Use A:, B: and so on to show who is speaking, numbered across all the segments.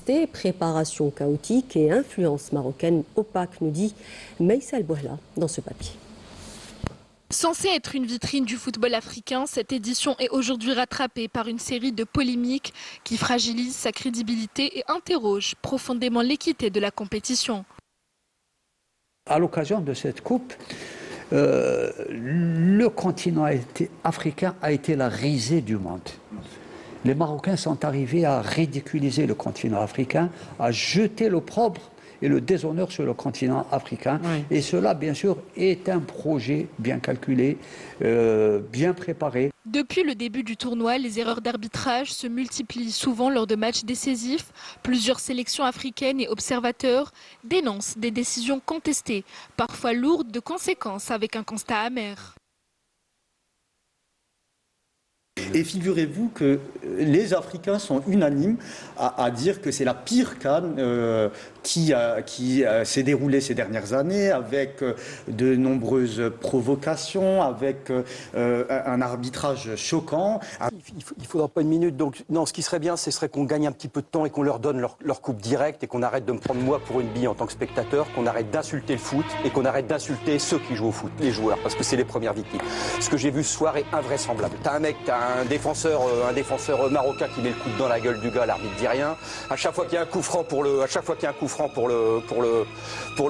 A: contesté, préparation chaotique et influence marocaine opaque, nous dit Maïssa El Bouhla dans ce papier.
B: Censée être une vitrine du football africain, cette édition est aujourd'hui rattrapée par une série de polémiques qui fragilisent sa crédibilité et interrogent profondément l'équité de la compétition.
C: À l'occasion de cette coupe, le continent africain a été la risée du monde. Les Marocains sont arrivés à ridiculiser le continent africain, à jeter l'opprobre et le déshonneur sur le continent africain. Oui. Et cela, bien sûr, est un projet bien calculé, bien préparé.
B: Depuis le début du tournoi, les erreurs d'arbitrage se multiplient souvent lors de matchs décisifs. Plusieurs sélections africaines et observateurs dénoncent des décisions contestées, parfois lourdes de conséquences, avec un constat amer.
D: Et figurez-vous que les Africains sont unanimes à dire que c'est la pire CAN qui s'est déroulée ces dernières années, avec de nombreuses provocations, avec un arbitrage choquant.
E: Il ne faudra pas une minute. Donc, non, ce qui serait bien, ce serait qu'on gagne un petit peu de temps et qu'on leur donne leur coupe directe et qu'on arrête de me prendre moi pour une bille en tant que spectateur, qu'on arrête d'insulter le foot et qu'on arrête d'insulter ceux qui jouent au foot, les joueurs, parce que c'est les premières victimes. Ce que j'ai vu ce soir est invraisemblable. T'as un défenseur marocain qui met le coude dans la gueule du gars, l'arbitre dit rien. À chaque fois qu'il y a un coup franc pour le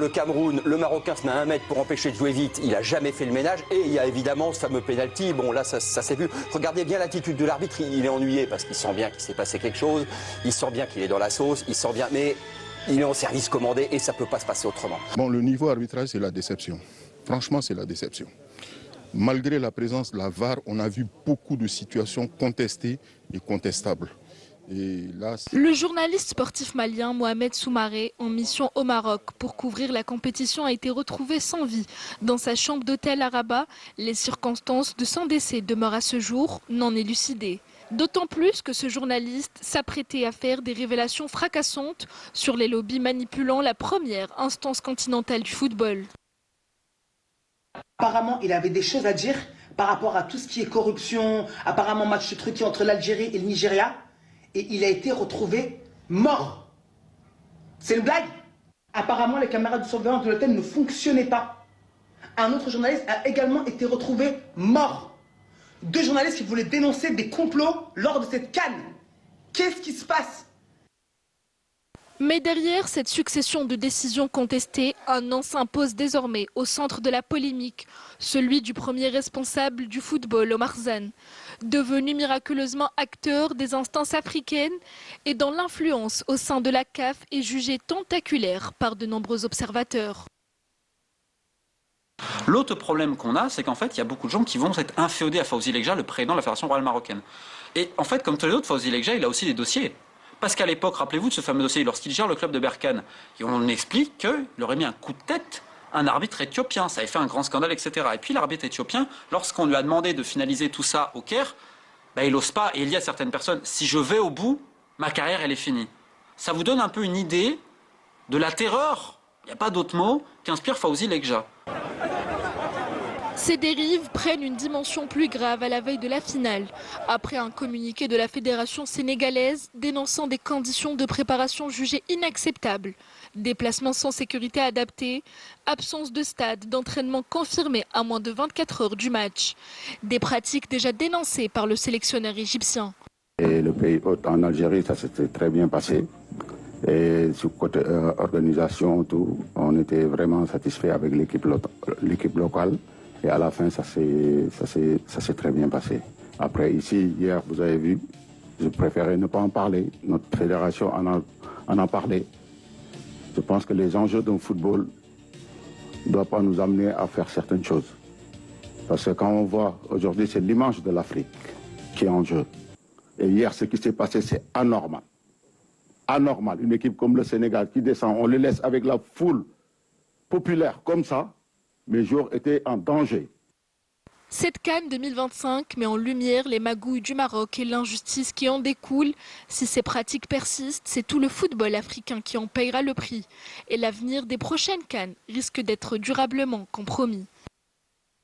E: Cameroun, le Marocain se met à 1 mètre pour empêcher de jouer vite. Il a jamais fait le ménage. Et il y a évidemment ce fameux penalty. Bon, là, ça s'est vu. Regardez bien l'attitude de l'arbitre. Il est ennuyé parce qu'il sent bien qu'il s'est passé quelque chose. Il sent bien qu'il est dans la sauce. Il sent bien, mais il est en service commandé et ça peut pas se passer autrement.
F: Bon, le niveau arbitrage, c'est la déception. Franchement, c'est la déception. Malgré la présence de la VAR, on a vu beaucoup de situations contestées et contestables. Et là,
B: le journaliste sportif malien Mohamed Soumaré, en mission au Maroc pour couvrir la compétition, a été retrouvé sans vie dans sa chambre d'hôtel à Rabat. Les circonstances de son décès demeurent à ce jour non élucidées. D'autant plus que ce journaliste s'apprêtait à faire des révélations fracassantes sur les lobbies manipulant la première instance continentale du football.
G: Apparemment, il avait des choses à dire par rapport à tout ce qui est corruption, apparemment match truqué entre l'Algérie et le Nigeria, et il a été retrouvé mort. C'est une blague. Apparemment, les caméras de surveillance de l'hôtel ne fonctionnaient pas. Un autre journaliste a également été retrouvé mort. 2 journalistes qui voulaient dénoncer des complots lors de cette CAN. Qu'est-ce qui se passe ?
B: Mais derrière cette succession de décisions contestées, un nom s'impose désormais au centre de la polémique, celui du premier responsable du football, Omar Zane, devenu miraculeusement acteur des instances africaines et dont l'influence au sein de la CAF est jugée tentaculaire par de nombreux observateurs.
H: L'autre problème qu'on a, c'est qu'en fait, il y a beaucoup de gens qui vont être inféodés à Fawzi Legja, le président de la Fédération royale marocaine. Et en fait, comme tous les autres, Fawzi Legja, il a aussi des dossiers. Parce qu'à l'époque, rappelez-vous de ce fameux dossier, lorsqu'il gère le club de Berkane, on explique qu'il aurait mis un coup de tête à un arbitre éthiopien. Ça avait fait un grand scandale, etc. Et puis l'arbitre éthiopien, lorsqu'on lui a demandé de finaliser tout ça au Caire, il n'ose pas. Et il y a certaines personnes, si je vais au bout, ma carrière, elle est finie. Ça vous donne un peu une idée de la terreur, il n'y a pas d'autre mot, qu'inspire Fawzi Legja.
B: Ces dérives prennent une dimension plus grave à la veille de la finale, après un communiqué de la fédération sénégalaise dénonçant des conditions de préparation jugées inacceptables, déplacements sans sécurité adaptés, absence de stade d'entraînement confirmé à moins de 24 heures du match, des pratiques déjà dénoncées par le sélectionneur égyptien.
I: Et le pays hôte en Algérie, ça s'était très bien passé. Et sur côté organisation, tout, on était vraiment satisfait avec l'équipe locale. Et à la fin, ça s'est très bien passé. Après, ici, hier, vous avez vu, je préférais ne pas en parler. Notre fédération en a parlé. Je pense que les enjeux d'un football ne doivent pas nous amener à faire certaines choses. Parce que quand on voit, aujourd'hui, c'est l'image de l'Afrique qui est en jeu. Et hier, ce qui s'est passé, c'est anormal. Anormal. Une équipe comme le Sénégal qui descend, on le laisse avec la foule populaire comme ça. Mes jours étaient en danger.
B: Cette CAN 2025 met en lumière les magouilles du Maroc et l'injustice qui en découle. Si ces pratiques persistent, c'est tout le football africain qui en paiera le prix. Et l'avenir des prochaines CAN risque d'être durablement compromis.